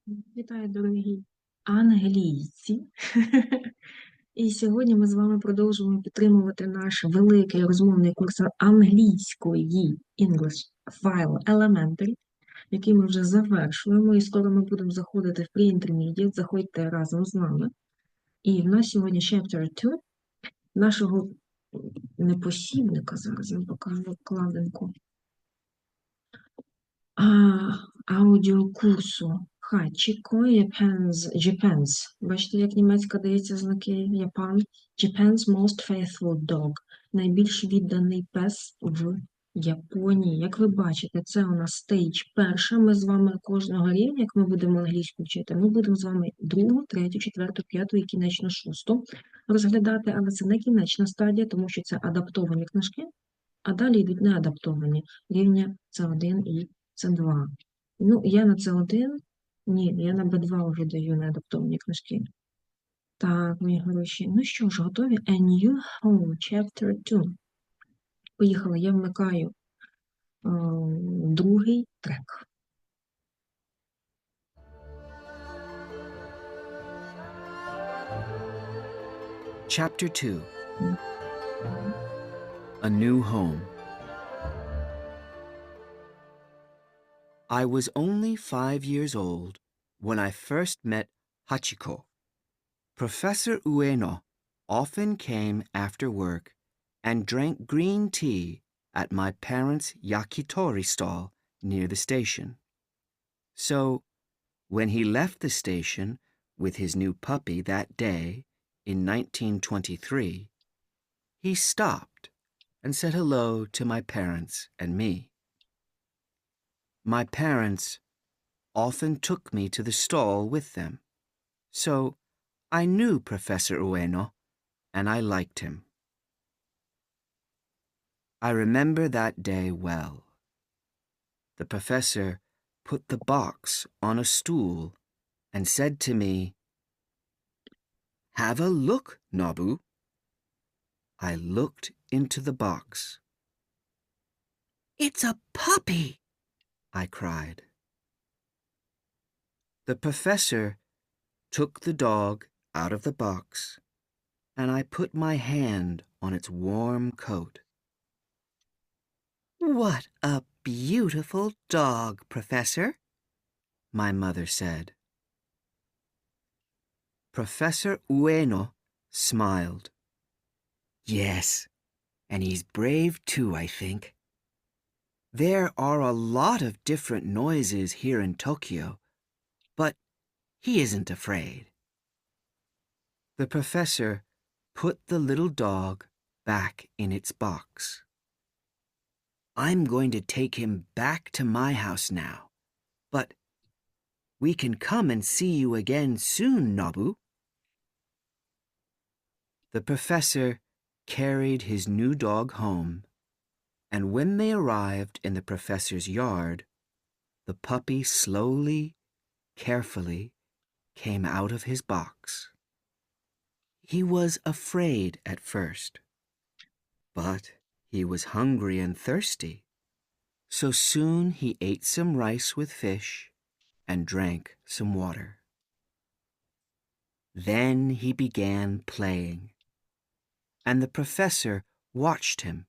Вітаю, дорогі англійці! І сьогодні ми з вами продовжуємо підтримувати наш великий розмовний курс англійської English File Elementary, який ми вже завершуємо, і скоро ми будемо заходити в pre-intermediate. Заходьте разом з нами. І в нас сьогодні chapter 2 нашого непосібника, зараз я покажу вкладинку, аудіокурсу Хачіко, Japan's. Бачите, як німецька дається знаки Япан. Japan's most faithful dog. Найбільш відданий пес в Японії. Як ви бачите, це у нас стейдж перша. Ми з вами кожного рівня, як ми будемо англійську вчити, ми будемо з вами другу, третю, четверту, п'яту і кінечно шосту розглядати, але це не кінечна стадія, тому що це адаптовані книжки, а далі йдуть неадаптовані рівня С1 і С2. Ну, я на С1, ні, я на Б2 вже даю неадаптовані книжки. Так, мої хороші. Ну що ж, готові? A New Home, Chapter 2. Поїхали, я вмикаю другий трек. Chapter 2. A New Home. I was only 5 years old when I first met Hachiko. Professor Ueno often came after work and drank green tea at my parents' yakitori stall near the station. So, when he left the station with his new puppy that day in 1923, he stopped and said hello to my parents and me. My parents often took me to the stall with them, so I knew Professor Ueno and I liked him. I remember that day well. The professor put the box on a stool and said to me, "Have a look, Nobu." I looked into the box. "It's a puppy!" I cried. The professor took the dog out of the box, and I put my hand on its warm coat. "What a beautiful dog, Professor," my mother said. Professor Ueno smiled. "Yes, and he's brave too, I think. There are a lot of different noises here in Tokyo, but he isn't afraid." The professor put the little dog back in its box. "I'm going to take him back to my house now, but we can come and see you again soon, Nobu." The professor carried his new dog home, and when they arrived in the professor's yard, the puppy slowly, carefully came out of his box. He was afraid at first, but he was hungry and thirsty, so soon he ate some rice with fish and drank some water. Then he began playing, and the professor watched him.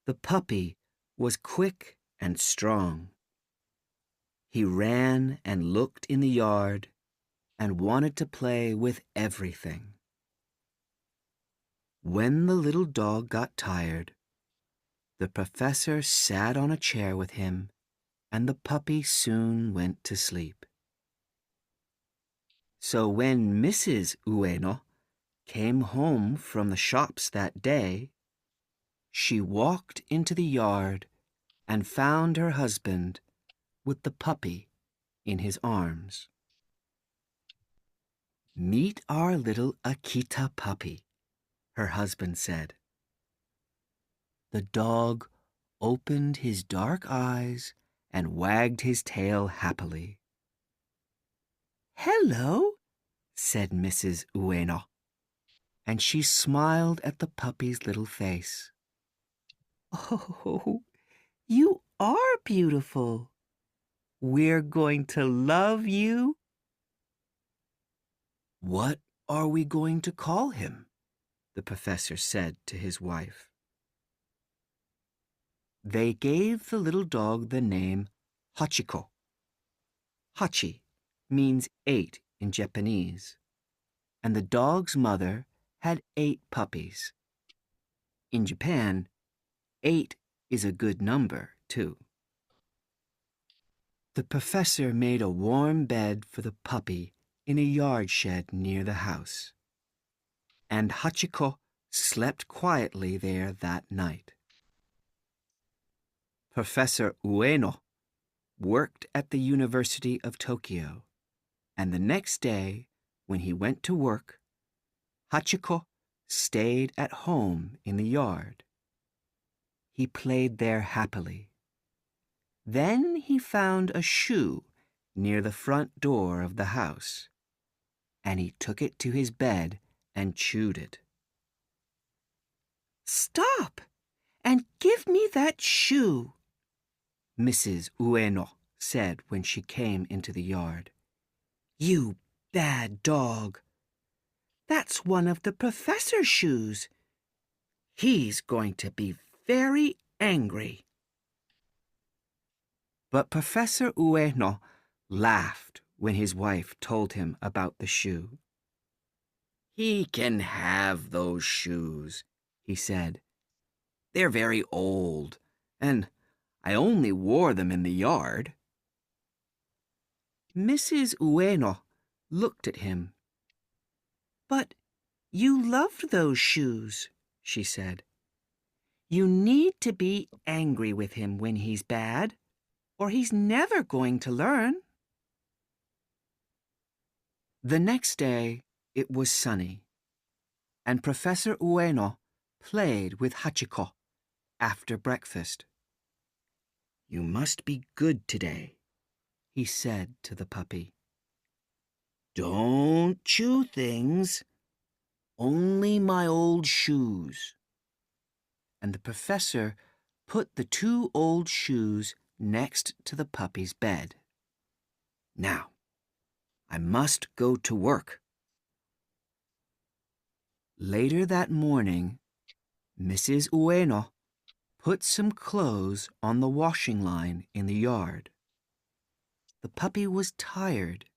The puppy was quick and strong. He ran and looked in the yard and wanted to play with everything. When the little dog got tired, the professor sat on a chair with him, and the puppy soon went to sleep. So when Mrs. Ueno came home from the shops that day, she walked into the yard and found her husband with the puppy in his arms. "Meet our little Akita puppy," her husband said. The dog opened his dark eyes and wagged his tail happily. "Hello," said Mrs. Ueno, and she smiled at the puppy's little face. "Oh, you are beautiful. we're going to love you." "What are we going to call him?" the professor said to his wife. They gave the little dog the name Hachiko. Hachi means 8 in Japanese, and the dog's mother had 8 puppies. In Japan, 8 is a good number, too. The professor made a warm bed for the puppy in a yard shed near the house, and Hachiko slept quietly there that night. Professor Ueno worked at the University of Tokyo, and the next day, when he went to work, Hachiko stayed at home in the yard. He played there happily. Then he found a shoe near the front door of the house, and he took it to his bed and chewed it. "Stop and give me that shoe," Mrs. Ueno said when she came into the yard. "You bad dog. That's one of the professor's shoes. He's going to be very angry." But Professor Ueno laughed when his wife told him about the shoe. "He can have those shoes," he said. "They're very old, and I only wore them in the yard." Mrs. Ueno looked at him. "But you loved those shoes," she said. "You need to be angry with him when he's bad, or he's never going to learn." The next day, it was sunny, and Professor Ueno played with Hachiko after breakfast. "You must be good today," he said to the puppy. "Don't chew things, only my old shoes." And the professor put the 2 old shoes next to the puppy's bed. "Now, I must go to work." Later that morning, Mrs. Ueno put some clothes on the washing line in the yard. The puppy was tired,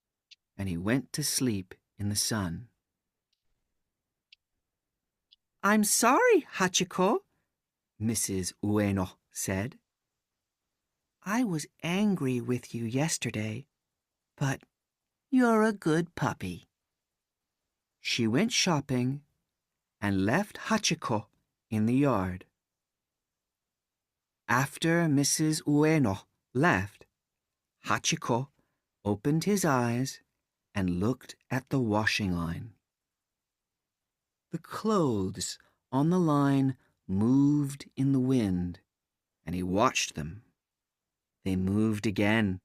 and he went to sleep in the sun. "I'm sorry, Hachiko," Mrs. Ueno said. "I was angry with you yesterday, but you're a good puppy." She went shopping and left Hachiko in the yard. After Mrs. Ueno left, Hachiko opened his eyes and looked at the washing line. The clothes on the line moved in the wind, and he watched them. They moved again.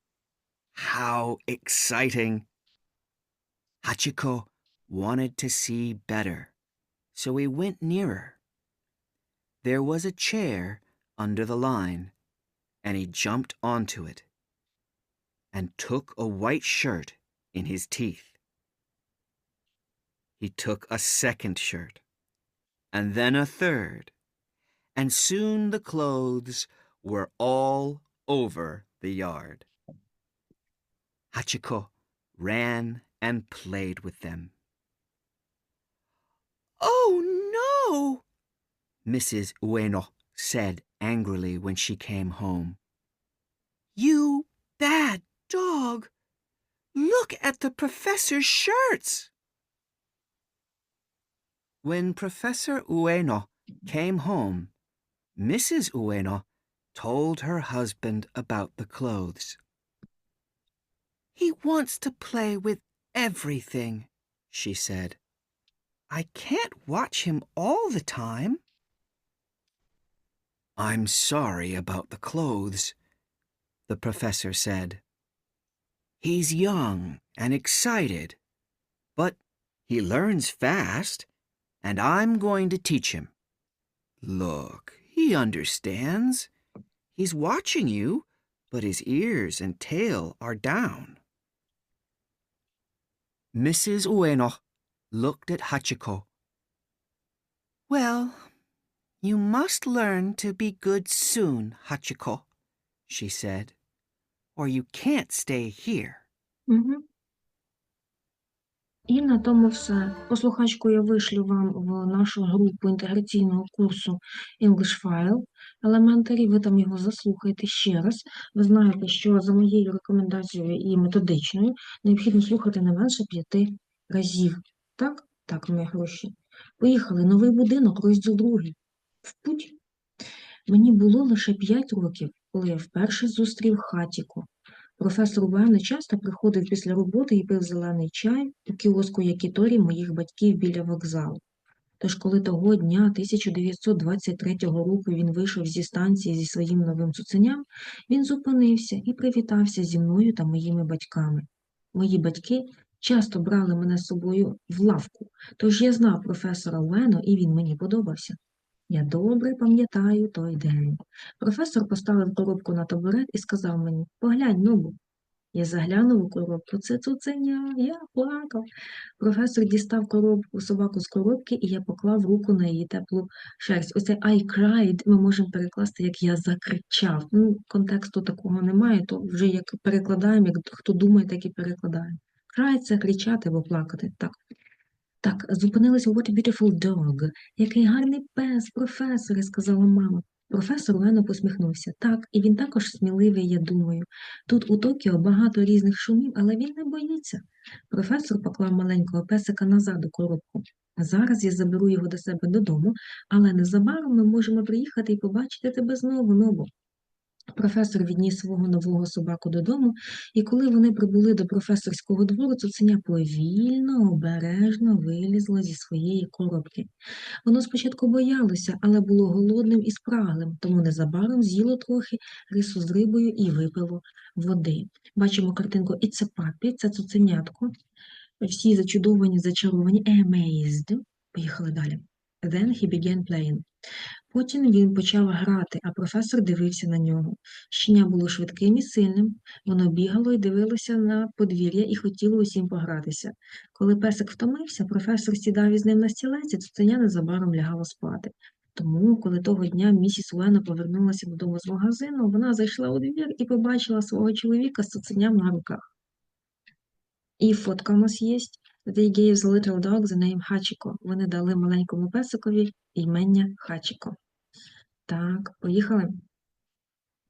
How exciting! Hachiko wanted to see better, so he went nearer. There was a chair under the line, and he jumped onto it and took a white shirt in his teeth. He took a second shirt, and then a third, and soon the clothes were all over the yard. Hachiko ran and played with them. "Oh, no!" Mrs. Ueno said angrily when she came home. "You bad dog! Look at the professor's shirts!" When Professor Ueno came home, Mrs. Ueno told her husband about the clothes. "He wants to play with everything," she said. "I can't watch him all the time." "I'm sorry about the clothes," the professor said. "He's young and excited, but he learns fast, and I'm going to teach him. Look, he understands. He's watching you, but his ears and tail are down. Mrs. Ueno looked at Hachiko. Well, you must learn to be good soon, Hachiko, she said, or you can't stay here. Угу. І на тому все. Послухачку я вишлю вам в нашу групу інтеграційного курсу English File Elementary. Ви там його заслухаєте ще раз. Ви знаєте, що за моєю рекомендацією і методичною необхідно слухати не менше 5 разів. Так? Так, мої гроші. Поїхали. Новий будинок, розділ 2. В путь. Мені було лише 5 років, коли я вперше зустрів Хатіко. Професор Уено часто приходив після роботи і пив зелений чай у кіоску якіторі моїх батьків біля вокзалу. Тож коли того дня 1923 року він вийшов зі станції зі своїм новим цуценям, він зупинився і привітався зі мною та моїми батьками. Мої батьки часто брали мене з собою в лавку, тож я знав професора Уено і він мені подобався. Я добре пам'ятаю той день. Професор поставив коробку на табурет і сказав мені: «Поглянь, Нобу». Я заглянув у коробку. Це цуценя. Я плакав. Професор дістав собаку з коробки, і я поклав руку на її теплу шерсть. Оце I cried ми можемо перекласти, як я закричав. Ну, контексту такого немає, то вже як перекладаємо, як хто думає, так і перекладає. Cry – це кричати або плакати. Так, зупинилися. What a beautiful dog. Який гарний пес, професоре, сказала мама. Професор Уено посміхнувся. Так, і він також сміливий, я думаю. Тут у Токіо багато різних шумів, але він не боїться. Професор поклав маленького песика назад у коробку. Зараз я заберу його до себе додому, але незабаром ми можемо приїхати і побачити тебе знову, Нобу. Професор відніс свого нового собаку додому, і коли вони прибули до професорського двору, цуценя повільно, обережно вилізло зі своєї коробки. Воно спочатку боялося, але було голодним і спраглим, тому незабаром з'їло трохи рису з рибою і випило води. Бачимо картинку «It's a puppy», це цуценятко. Всі зачаровані, amazed. Поїхали далі. Then he began playing. Потім він почав грати, а професор дивився на нього. Щеня було швидким і сильним. Воно бігало і дивилося на подвір'я і хотіло усім погратися. Коли песик втомився, професор сідав із ним на стілець, і цуценя незабаром лягало спати. Тому, коли того дня місіс Уено повернулася додому з магазину, вона зайшла у двір і побачила свого чоловіка з цуценям на руках. І фотка у нас є. They gave the little dog the name Hachiko. Вони дали маленькому песикові імення Хачіко. Так, поїхали.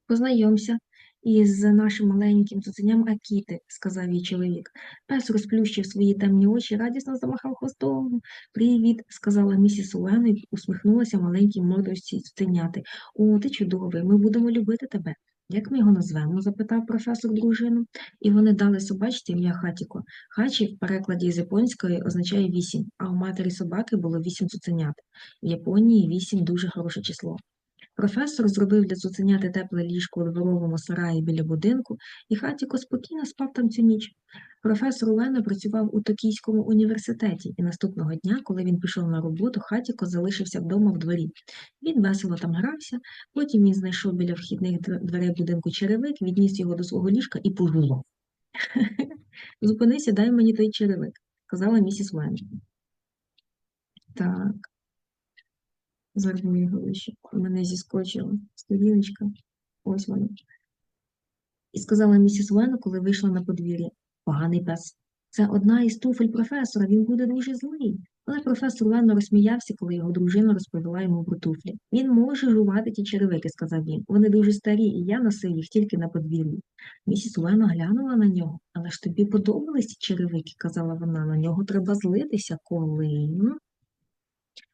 Познайомся із нашим маленьким цуценям Акіти, сказав їй чоловік. Пес розплющив свої темні очі, радісно замахав хвостом. Привіт, сказала місіс Уено і усміхнулася маленькій мордочці цуценяти. О, ти чудовий, ми будемо любити тебе. Як ми його назвемо? Запитав професор дружину. І вони дали собачці ім'я Хатіко. Хачі в перекладі з японської означає 8, а у матері собаки було 8 цуценят. В Японії 8 дуже хороше число. Професор зробив для цуценяти тепле ліжко у дворовому сараї біля будинку, і Хатіко спокійно спав там цю ніч. Професор Уено працював у Токійському університеті, і наступного дня, коли він пішов на роботу, Хатіко залишився вдома в дворі. Він весело там грався, потім він знайшов біля вхідних дверей будинку черевик, відніс його до свого ліжка і пожував. «Зупинися, дай мені той черевик», сказала місіс Уено. Так. Зараз мої гроші. У мене зіскочила сторіночка. Ось вона. І сказала місіс Уено, коли вийшла на подвір'я. Поганий пес. Це одна із туфель професора, він буде дуже злий. Але професор Уено розсміявся, коли його дружина розповіла йому про туфлі. Він може жувати ті черевики, сказав він. Вони дуже старі, і я носив їх тільки на подвір'ї. Місіс Уено глянула на нього. Але ж тобі подобались ті черевики, казала вона. На нього треба злитися,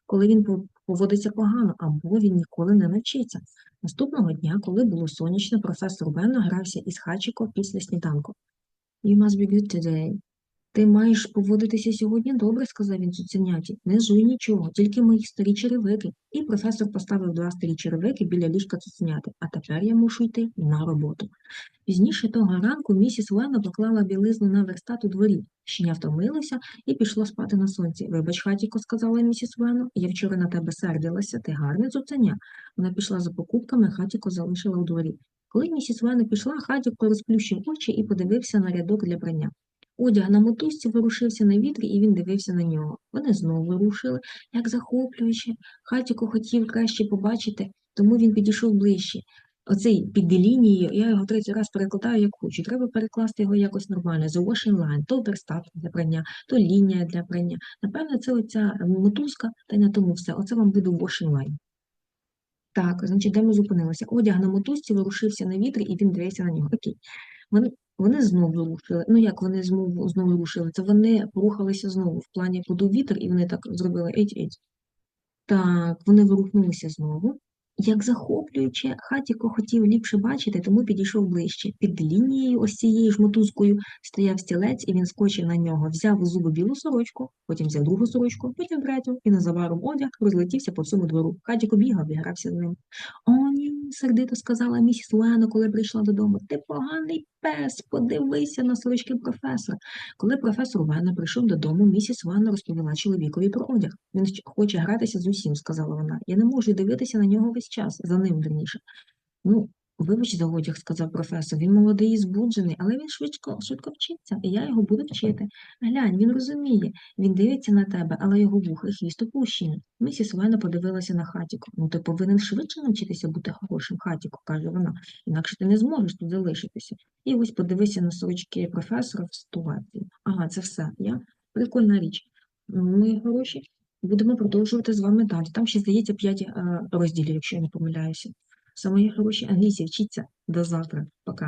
коли він поводиться погано, або він ніколи не навчиться. Наступного дня, коли було сонячно, професор Уено грався із Хачіко після сніданку. «You must be good today». «Ти маєш поводитися сьогодні добре», – сказав він цуценяті. «Не жуй нічого, тільки мої старі черевики». І професор поставив 2 старі черевики біля ліжка цуценяти. «А тепер я мушу йти на роботу». Пізніше того ранку місіс Уено поклала білизну на верстат у дворі. Щеня втомилася і пішло спати на сонці. «Вибач, Хатіко», – сказала місіс Уено, – «я вчора на тебе сердилася, ти гарне цуценя». Вона пішла за покупками, Хатіко залишила у дворі. Коли місіс Вена пішла, Хатіко розплющив очі і подивився на рядок для прання. Одяг на мотузці ворушився на вітрі, і він дивився на нього. Вони знову рушили, як захоплююче. Хатіко хотів краще побачити, тому він підійшов ближче. Оцей під лінією, я його третій раз перекладаю, як хочу. Треба перекласти його якось нормально. The washing line, то верстат для прання, то лінія для прання. Напевно, це оця мотузка, та й на тому все. Оце вам буде washing line. Так, значить, де ми зупинилися? Одяг на мотузці ворушився на вітрі, і він дивився на нього. Окей. Вони знову рушили. Ну, як вони знову рушили? Це вони рухалися знову. В плані подув вітер, і вони так зробили еть-еть. Так, вони ворухнулися знову. Як захоплююче, Хатіко хотів ліпше бачити, тому підійшов ближче. Під лінією, ось цією ж мотузкою, стояв стілець, і він скочив на нього, взяв у зуби білу сорочку, потім взяв другу сорочку, потім третю, і незабаром одяг розлетівся по всьому двору. Хатіко бігав і грався з ним. «О, ні!» – сердито сказала місіс Лена, коли прийшла додому. «Ти поганий пес, подивися на сорочки професора». Коли професор Вена прийшов додому, місіс Вена розповіла чоловікові про одяг. «Він хоче гратися з усім», – сказала вона. «Я не можу дивитися на нього весь час, за ним, верніше». «Ну, вибач за одяг», – сказав професор. «Він молодий і збуджений, але він швидко вчиться, і я його буду вчити. Глянь, він розуміє, він дивиться на тебе, але його вуха і хвіст опущені». Місіс Вена подивилася на Хатіко. «Ну, ти повинен швидше навчитися бути хорошим, Хатіко», – каже вона, «інакше ти не зможеш тут залишитися». І ось подивися на сорочки професора в ситуації. Ага, це все. Прикольна річ. Ми хороші. Будемо продовжувати з вами далі. Там ще, здається, 5 розділів, якщо я не помиляюся. Самої хороші англійські, вчіться. До завтра. Пока.